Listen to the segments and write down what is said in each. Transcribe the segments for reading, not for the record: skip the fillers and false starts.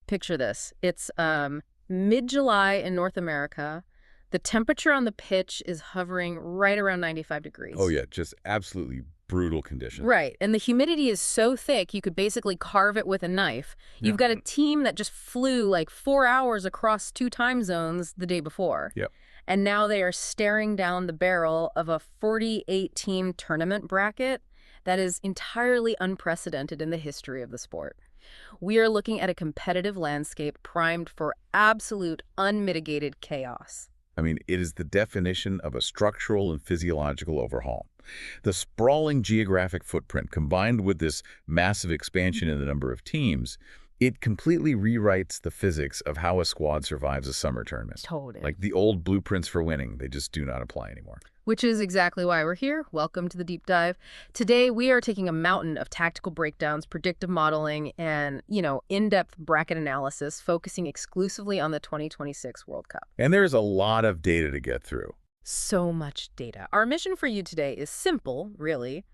picture this. It's mid-July in North America. The temperature on the pitch is hovering right around 95 Oh, degrees. yeah, just absolutely brutal conditions. Right. And the humidity is so thick, you could basically carve it with a knife. Yeah. You've got a team that just flew like 4 hours across 2 time zones the day before. Yep. And now they are staring down the barrel of a 48-team tournament bracket that is entirely unprecedented in the history of the sport. We are looking at a competitive landscape primed for absolute unmitigated chaos. I mean, it is the definition of a structural and physiological overhaul. The sprawling geographic footprint combined with this massive expansion in the number of teams, it completely rewrites the physics of how a squad survives a summer tournament. Totally. Like the old blueprints for winning, they just do not apply anymore. Which is exactly why we're here. Welcome to the Deep Dive. Today, we are taking a mountain of tactical breakdowns, predictive modeling, and, in-depth bracket analysis, focusing exclusively on the 2026 World Cup. And there's a lot of data to get through. So much data. Our mission for you today is simple, really.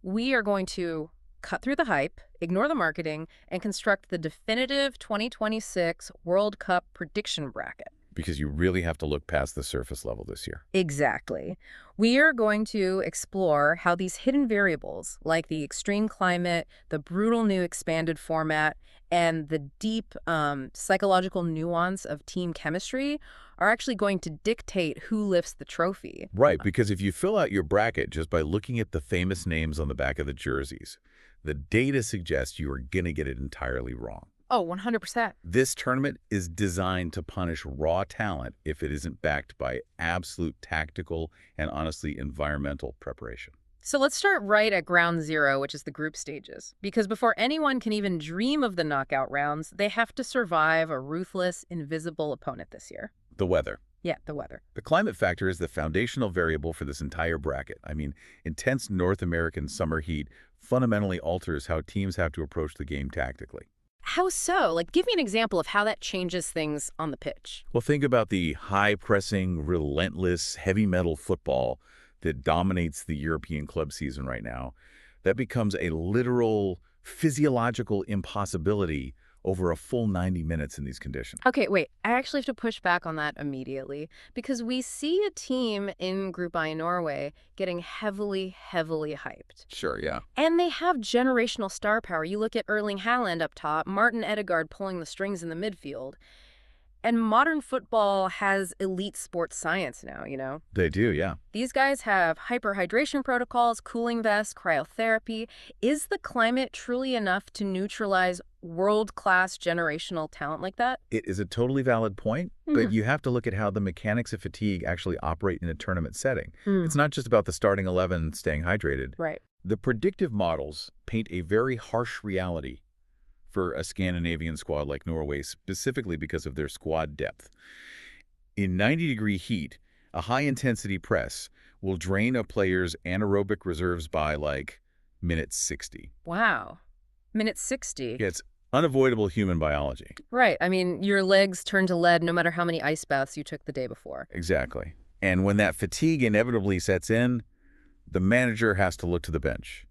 We are going to cut through the hype, ignore the marketing, and construct the definitive 2026 World Cup prediction bracket. Because you really have to look past the surface level this year. Exactly. We are going to explore how these hidden variables, like the extreme climate, the brutal new expanded format, and the deep psychological nuance of team chemistry are actually going to dictate who lifts the trophy. Right, because if you fill out your bracket just by looking at the famous names on the back of the jerseys, the data suggests you are going to get it entirely wrong. Oh, 100%. This tournament is designed to punish raw talent if it isn't backed by absolute tactical and, honestly, environmental preparation. So let's start right at ground zero, which is the group stages. Because before anyone can even dream of the knockout rounds, they have to survive a ruthless, invisible opponent this year. The weather. Yeah, the weather. The climate factor is the foundational variable for this entire bracket. I mean, intense North American summer heat fundamentally alters how teams have to approach the game tactically. How so? Like, give me an example of how that changes things on the pitch. Well, think about the high-pressing, relentless, heavy metal football that dominates the European club season right now. That becomes a literal physiological impossibility over a full 90 minutes in these conditions. Okay, wait. I actually have to push back on that immediately because we see a team in Group I Norway getting heavily, heavily hyped. Sure, yeah. And they have generational star power. You look at Erling Haaland up top, Martin Odegaard pulling the strings in the midfield. And modern football has elite sports science now, They do, yeah. These guys have hyperhydration protocols, cooling vests, cryotherapy. Is the climate truly enough to neutralize world-class generational talent like that? It is a totally valid point, but you have to look at how the mechanics of fatigue actually operate in a tournament setting. It's not just about the starting 11 staying hydrated. Right. The predictive models paint a very harsh reality for a Scandinavian squad like Norway, specifically because of their squad depth. In 90-degree heat, a high-intensity press will drain a player's anaerobic reserves by, minute 60. Wow. Minute 60. Yeah, it's unavoidable human biology. Right. I mean, your legs turn to lead no matter how many ice baths you took the day before. Exactly. And when that fatigue inevitably sets in, the manager has to look to the bench.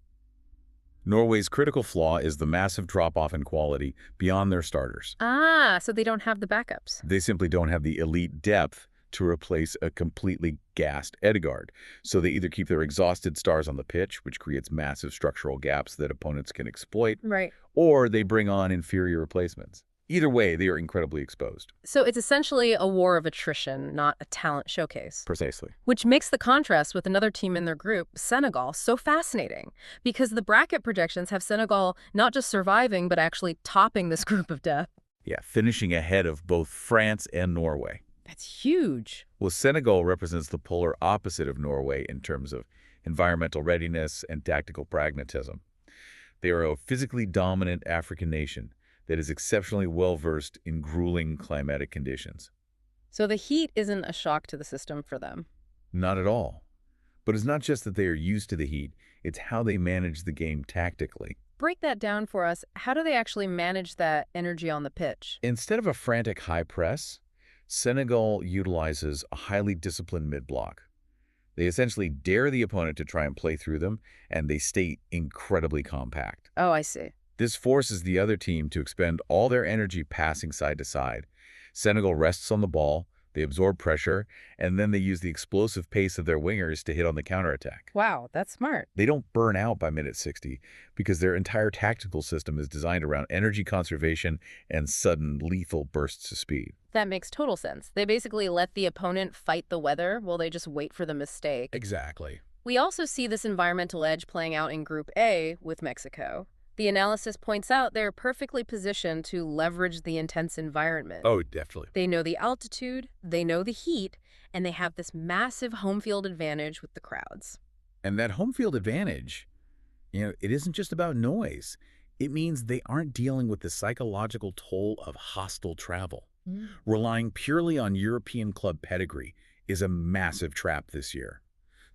Norway's critical flaw is the massive drop-off in quality beyond their starters. Ah, so they don't have the backups. They simply don't have the elite depth to replace a completely gassed Odegaard. So they either keep their exhausted stars on the pitch, which creates massive structural gaps that opponents can exploit, Right. or they bring on inferior replacements. Either way, they are incredibly exposed. So it's essentially a war of attrition, not a talent showcase. Precisely. Which makes the contrast with another team in their group, Senegal, so fascinating. Because the bracket projections have Senegal not just surviving, but actually topping this group of death. Yeah, finishing ahead of both France and Norway. That's huge. Well, Senegal represents the polar opposite of Norway in terms of environmental readiness and tactical pragmatism. They are a physically dominant African nation that is exceptionally well-versed in grueling climatic conditions. So the heat isn't a shock to the system for them. Not at all. But it's not just that they are used to the heat, it's how they manage the game tactically. Break that down for us. How do they actually manage that energy on the pitch? Instead of a frantic high press, Senegal utilizes a highly disciplined mid-block. They essentially dare the opponent to try and play through them, and they stay incredibly compact. Oh, I see. This forces the other team to expend all their energy passing side to side. Senegal rests on the ball, they absorb pressure, and then they use the explosive pace of their wingers to hit on the counterattack. Wow, that's smart. They don't burn out by minute 60 because their entire tactical system is designed around energy conservation and sudden lethal bursts of speed. That makes total sense. They basically let the opponent fight the weather while they just wait for the mistake. Exactly. We also see this environmental edge playing out in Group A with Mexico. The analysis points out they're perfectly positioned to leverage the intense environment. Oh, definitely. They know the altitude, they know the heat, and they have this massive home field advantage with the crowds. And that home field advantage, it isn't just about noise. It means they aren't dealing with the psychological toll of hostile travel. Relying purely on European club pedigree is a massive trap this year.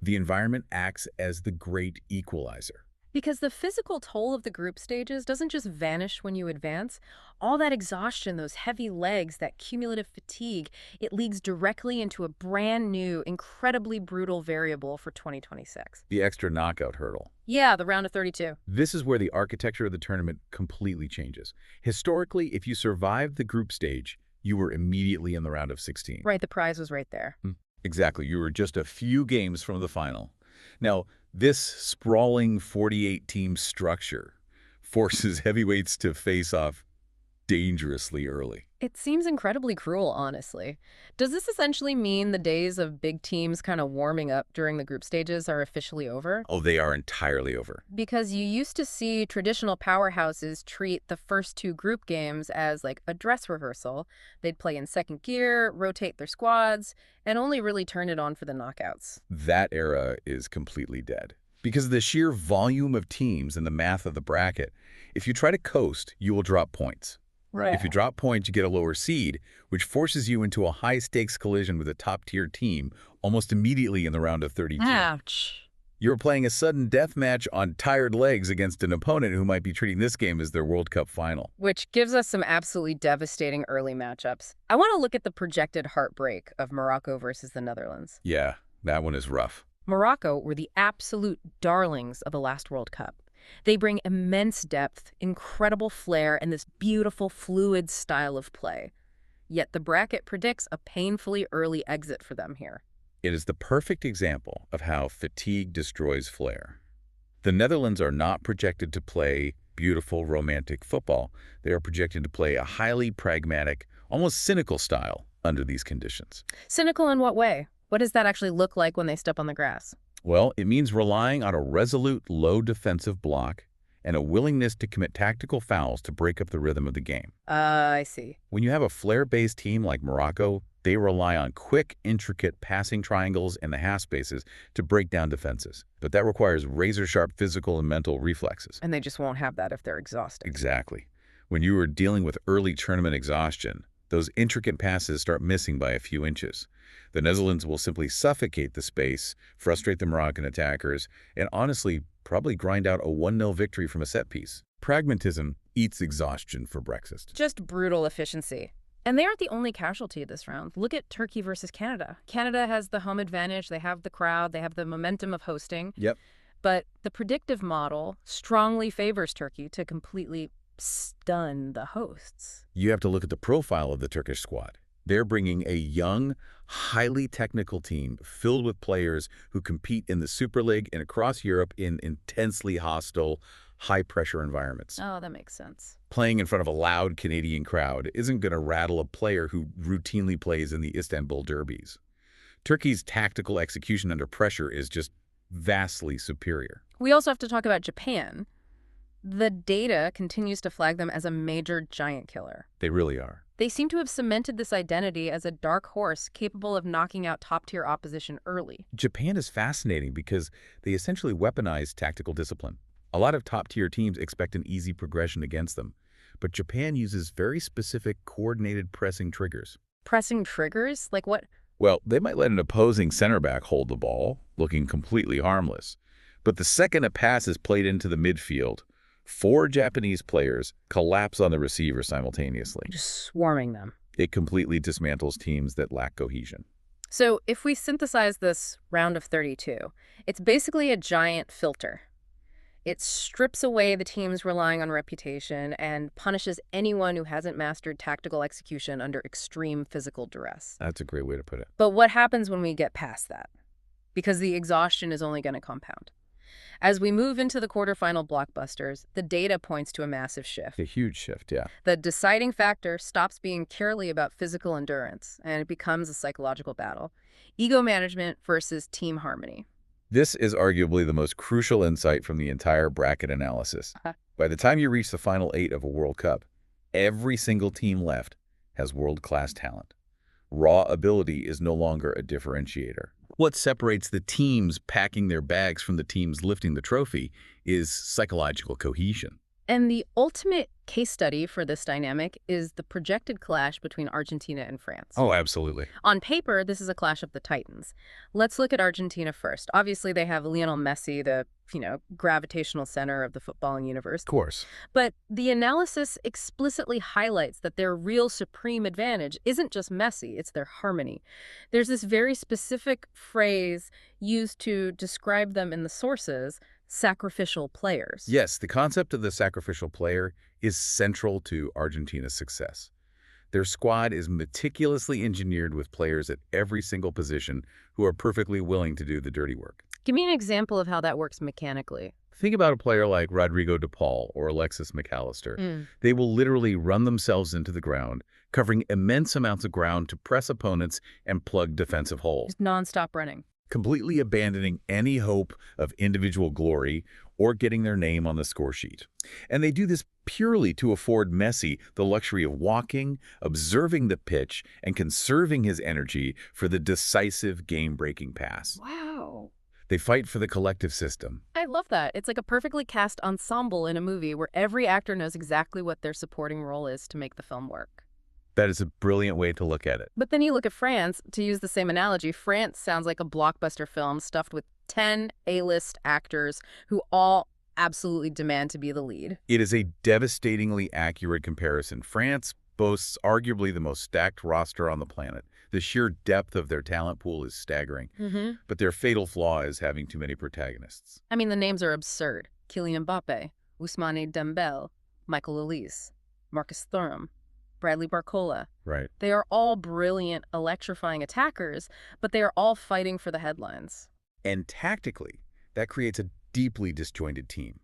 The environment acts as the great equalizer. Because the physical toll of the group stages doesn't just vanish when you advance. All that exhaustion, those heavy legs, that cumulative fatigue, it leads directly into a brand new, incredibly brutal variable for 2026. The extra knockout hurdle. Yeah, the round of 32. This is where the architecture of the tournament completely changes. Historically, if you survived the group stage, you were immediately in the round of 16. Right, the prize was right there. Exactly. You were just a few games from the final. Now, this sprawling 48-team structure forces heavyweights to face off dangerously early. It seems incredibly cruel, honestly. Does this essentially mean the days of big teams kind of warming up during the group stages are officially over? Oh, they are entirely over. Because you used to see traditional powerhouses treat the first two group games as like a dress rehearsal. They'd play in second gear, rotate their squads, and only really turn it on for the knockouts. That era is completely dead. Because of the sheer volume of teams and the math of the bracket, if you try to coast, you will drop points. Right. If you drop points, you get a lower seed, which forces you into a high-stakes collision with a top-tier team almost immediately in the round of 32. Ouch. You're playing a sudden death match on tired legs against an opponent who might be treating this game as their World Cup final. Which gives us some absolutely devastating early matchups. I want to look at the projected heartbreak of Morocco versus the Netherlands. Yeah, that one is rough. Morocco were the absolute darlings of the last World Cup. They bring immense depth, incredible flair, and this beautiful, fluid style of play. Yet the bracket predicts a painfully early exit for them here. It is the perfect example of how fatigue destroys flair. The Netherlands are not projected to play beautiful, romantic football. They are projected to play a highly pragmatic, almost cynical style under these conditions. Cynical in what way? What does that actually look like when they step on the grass? Well, it means relying on a resolute, low defensive block and a willingness to commit tactical fouls to break up the rhythm of the game. I see. When you have a flair-based team like Morocco, they rely on quick, intricate passing triangles in the half spaces to break down defenses. But that requires razor-sharp physical and mental reflexes. And they just won't have that if they're exhausted. Exactly. When you are dealing with early tournament exhaustion, those intricate passes start missing by a few inches. The Netherlands will simply suffocate the space, frustrate the Moroccan attackers, and honestly, probably grind out a 1-0 victory from a set piece. Pragmatism eats exhaustion for breakfast. Just brutal efficiency. And they aren't the only casualty this round. Look at Turkey versus Canada. Canada has the home advantage. They have the crowd. They have the momentum of hosting. Yep. But the predictive model strongly favors Turkey to completely stun the hosts. You have to look at the profile of the Turkish squad. They're bringing a young, highly technical team filled with players who compete in the Super League and across Europe in intensely hostile, high-pressure environments. Oh, that makes sense. Playing in front of a loud Canadian crowd isn't going to rattle a player who routinely plays in the Istanbul derbies. Turkey's tactical execution under pressure is just vastly superior. We also have to talk about Japan. The data continues to flag them as a major giant killer. They really are. They seem to have cemented this identity as a dark horse capable of knocking out top-tier opposition early. Japan is fascinating because they essentially weaponize tactical discipline. A lot of top-tier teams expect an easy progression against them, but Japan uses very specific coordinated pressing triggers. Pressing triggers? Like what? Well, they might let an opposing center back hold the ball, looking completely harmless. But the second a pass is played into the midfield, 4 Japanese players collapse on the receiver simultaneously. Just swarming them. It completely dismantles teams that lack cohesion. So if we synthesize this round of 32, it's basically a giant filter. It strips away the teams relying on reputation and punishes anyone who hasn't mastered tactical execution under extreme physical duress. That's a great way to put it. But what happens when we get past that? Because the exhaustion is only going to compound. As we move into the quarterfinal blockbusters, the data points to a massive shift. A huge shift, yeah. The deciding factor stops being purely about physical endurance, and it becomes a psychological battle. Ego management versus team harmony. This is arguably the most crucial insight from the entire bracket analysis. Uh-huh. By the time you reach the final 8 of a World Cup, every single team left has world-class talent. Raw ability is no longer a differentiator. What separates the teams packing their bags from the teams lifting the trophy is psychological cohesion. And the ultimate case study for this dynamic is the projected clash between Argentina and France. Oh, absolutely. On paper, this is a clash of the titans. Let's look at Argentina first. Obviously, they have Lionel Messi, the, gravitational center of the footballing universe. Of course. But the analysis explicitly highlights that their real supreme advantage isn't just Messi, it's their harmony. There's this very specific phrase used to describe them in the sources, sacrificial players. Yes, the concept of the sacrificial player is central to Argentina's success. Their squad is meticulously engineered with players at every single position who are perfectly willing to do the dirty work. Give me an example of how that works mechanically. Think about a player like Rodrigo de Paul or Alexis McAllister. They will literally run themselves into the ground, covering immense amounts of ground to press opponents and plug defensive holes, Just nonstop running. completely abandoning any hope of individual glory or getting their name on the score sheet. And they do this purely to afford Messi the luxury of walking, observing the pitch, and conserving his energy for the decisive game-breaking pass. Wow. They fight for the collective system. I love that. It's like a perfectly cast ensemble in a movie where every actor knows exactly what their supporting role is to make the film work. That is a brilliant way to look at it. But then you look at France, to use the same analogy, France sounds like a blockbuster film stuffed with 10 A-list actors who all absolutely demand to be the lead. It is a devastatingly accurate comparison. France boasts arguably the most stacked roster on the planet. The sheer depth of their talent pool is staggering. But their fatal flaw is having too many protagonists. I mean, the names are absurd. Kylian Mbappe, Ousmane Dembele, Michael Olise, Marcus Thuram, Bradley Barcola. Right. They are all brilliant, electrifying attackers, but they are all fighting for the headlines. And tactically, that creates a deeply disjointed team.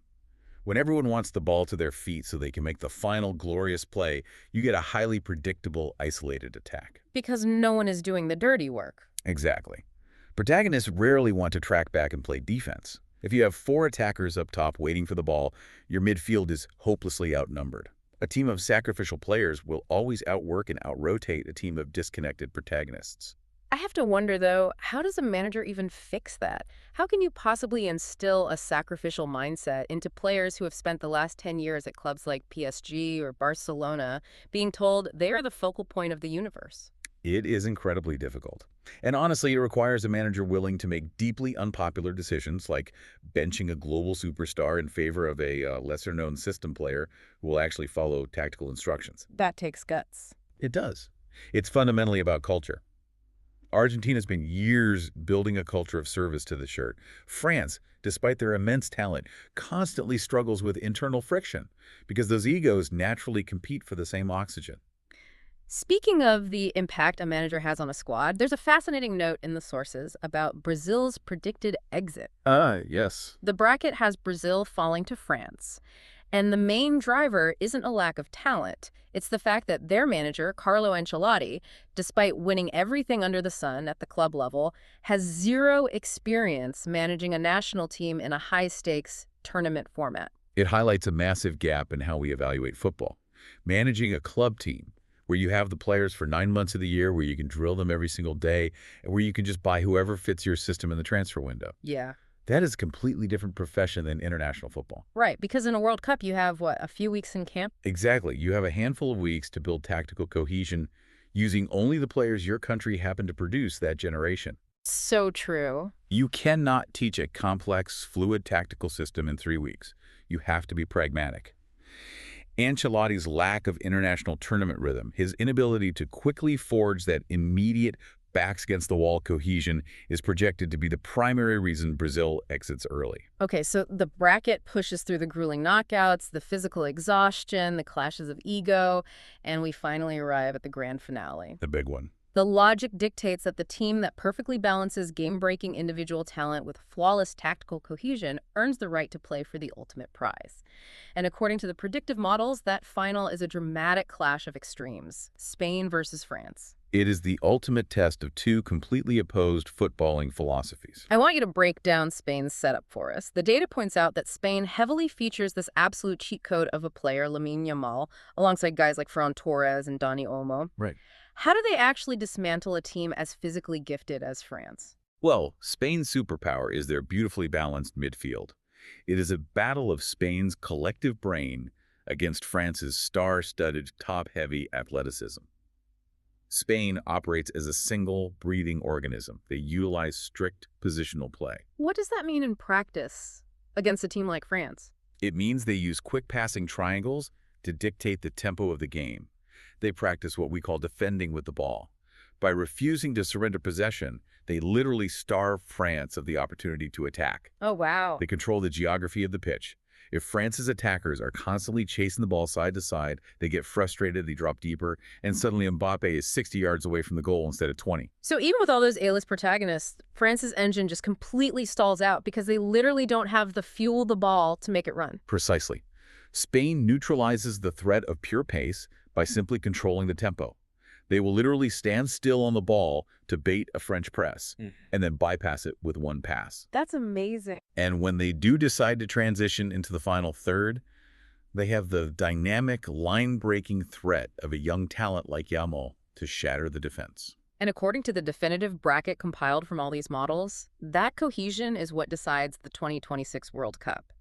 When everyone wants the ball to their feet so they can make the final glorious play, you get a highly predictable, isolated attack. Because no one is doing the dirty work. Exactly. Protagonists rarely want to track back and play defense. If you have 4 attackers up top waiting for the ball, your midfield is hopelessly outnumbered. A team of sacrificial players will always outwork and outrotate a team of disconnected protagonists. I have to wonder, though, how does a manager even fix that? How can you possibly instill a sacrificial mindset into players who have spent the last 10 years at clubs like PSG or Barcelona being told they are the focal point of the universe? It is incredibly difficult. And honestly, it requires a manager willing to make deeply unpopular decisions like benching a global superstar in favor of a lesser-known system player who will actually follow tactical instructions. That takes guts. It does. It's fundamentally about culture. Argentina's been years building a culture of service to the shirt. France, despite their immense talent, constantly struggles with internal friction because those egos naturally compete for the same oxygen. Speaking of the impact a manager has on a squad, there's a fascinating note in the sources about Brazil's predicted exit. Yes. The bracket has Brazil falling to France. And the main driver isn't a lack of talent. It's the fact that their manager, Carlo Ancelotti, despite winning everything under the sun at the club level, has zero experience managing a national team in a high-stakes tournament format. It highlights a massive gap in how we evaluate football. Managing a club team, where you have the players for 9 months of the year, where you can drill them every single day, and where you can just buy whoever fits your system in the transfer window. Yeah. That is a completely different profession than international football. Right, because in a World Cup, you have, a few weeks in camp? Exactly. You have a handful of weeks to build tactical cohesion using only the players your country happened to produce that generation. So true. You cannot teach a complex, fluid tactical system in 3 weeks. You have to be pragmatic. Ancelotti's lack of international tournament rhythm, his inability to quickly forge that immediate, backs against the wall cohesion is projected to be the primary reason Brazil exits early. Okay, so the bracket pushes through the grueling knockouts, the physical exhaustion, the clashes of ego, and we finally arrive at the grand finale. The big one. The logic dictates that the team that perfectly balances game-breaking individual talent with flawless tactical cohesion earns the right to play for the ultimate prize. And according to the predictive models, that final is a dramatic clash of extremes, Spain versus France. It is the ultimate test of two completely opposed footballing philosophies. I want you to break down Spain's setup for us. The data points out that Spain heavily features this absolute cheat code of a player, Lamine Yamal, alongside guys like Ferran Torres and Dani Olmo. Right. How do they actually dismantle a team as physically gifted as France? Well, Spain's superpower is their beautifully balanced midfield. It is a battle of Spain's collective brain against France's star-studded, top-heavy athleticism. Spain operates as a single, breathing organism. They utilize strict positional play. What does that mean in practice against a team like France? It means they use quick passing triangles to dictate the tempo of the game. They practice what we call defending with the ball. By refusing to surrender possession, they literally starve France of the opportunity to attack. Oh, wow. They control the geography of the pitch. If France's attackers are constantly chasing the ball side to side, they get frustrated, they drop deeper, and suddenly Mbappe is 60 yards away from the goal instead of 20. So even with all those A-list protagonists, France's engine just completely stalls out because they literally don't have the fuel the ball to make it run. Precisely. Spain neutralizes the threat of pure pace by simply controlling the tempo. They will literally stand still on the ball to bait a French press and then bypass it with one pass. That's amazing. And when they do decide to transition into the final third, they have the dynamic, line-breaking threat of a young talent like Yamal to shatter the defense. And according to the definitive bracket compiled from all these models, that cohesion is what decides the 2026 World Cup.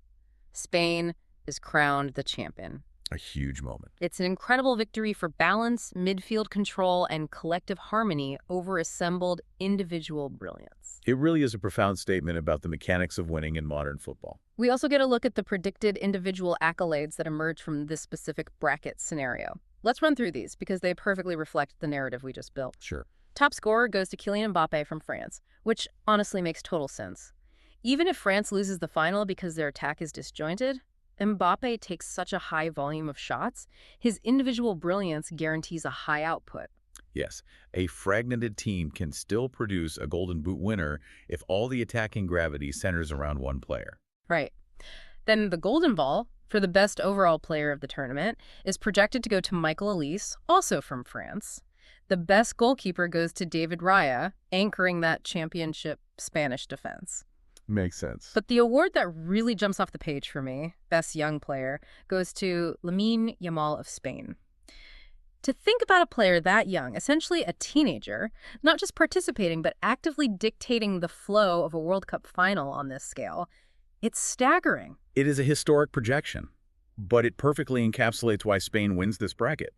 Spain is crowned the champion. A huge moment. It's an incredible victory for balance, midfield control, and collective harmony over assembled individual brilliance. It really is a profound statement about the mechanics of winning in modern football. We also get a look at the predicted individual accolades that emerge from this specific bracket scenario. Let's run through these because they perfectly reflect the narrative we just built. Sure. Top scorer goes to Kylian Mbappe from France, which honestly makes total sense. Even if France loses the final because their attack is disjointed, Mbappe takes such a high volume of shots, his individual brilliance guarantees a high output. Yes, a fragmented team can still produce a Golden Boot winner if all the attacking gravity centers around one player. Right. Then the Golden Ball, for the best overall player of the tournament, is projected to go to Michael Elise, also from France. The best goalkeeper goes to David Raya, anchoring that championship Spanish defense. Makes sense. But the award that really jumps off the page for me, Best Young Player, goes to Lamine Yamal of Spain. To think about a player that young, essentially a teenager, not just participating but actively dictating the flow of a World Cup final on this scale, it's staggering. It is a historic projection, but it perfectly encapsulates why Spain wins this bracket.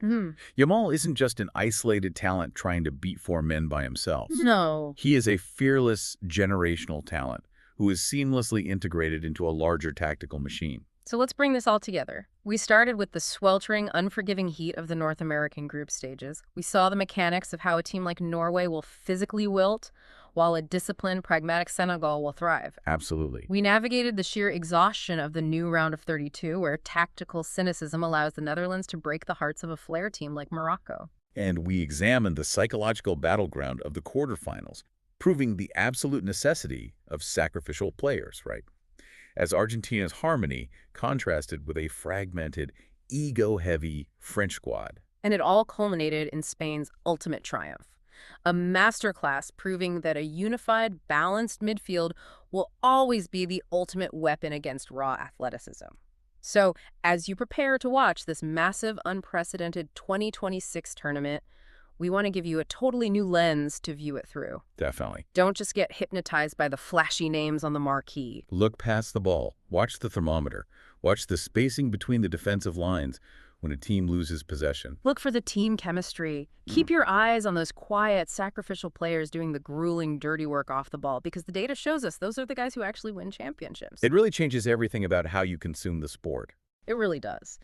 Yamal isn't just an isolated talent trying to beat four men by himself. No. He is a fearless generational talent who is seamlessly integrated into a larger tactical machine. So let's bring this all together. We started with the sweltering, unforgiving heat of the North American group stages. We saw the mechanics of how a team like Norway will physically wilt, while a disciplined, pragmatic Senegal will thrive. Absolutely. We navigated the sheer exhaustion of the new round of 32, where tactical cynicism allows the Netherlands to break the hearts of a flair team like Morocco. And we examined the psychological battleground of the quarterfinals, proving the absolute necessity of sacrificial players, right? As Argentina's harmony contrasted with a fragmented, ego-heavy French squad. And it all culminated in Spain's ultimate triumph. A masterclass proving that a unified, balanced midfield will always be the ultimate weapon against raw athleticism. So, as you prepare to watch this massive, unprecedented 2026 tournament, we want to give you a totally new lens to view it through. Definitely. Don't just get hypnotized by the flashy names on the marquee. Look past the ball. Watch the thermometer. Watch the spacing between the defensive lines when a team loses possession. Look for the team chemistry. Keep your eyes on those quiet, sacrificial players doing the grueling, dirty work off the ball, because the data shows us those are the guys who actually win championships. It really changes everything about how you consume the sport. It really does.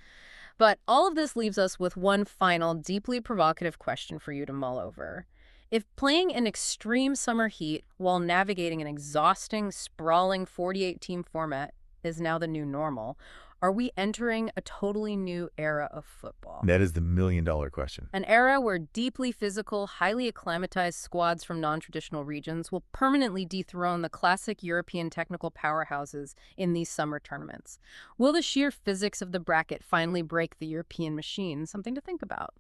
But all of this leaves us with one final, deeply provocative question for you to mull over. If playing in extreme summer heat while navigating an exhausting, sprawling 48-team format is now the new normal, are we entering a totally new era of football? That is the million-dollar question. An era where deeply physical, highly acclimatized squads from non-traditional regions will permanently dethrone the classic European technical powerhouses in these summer tournaments. Will the sheer physics of the bracket finally break the European machine? Something to think about.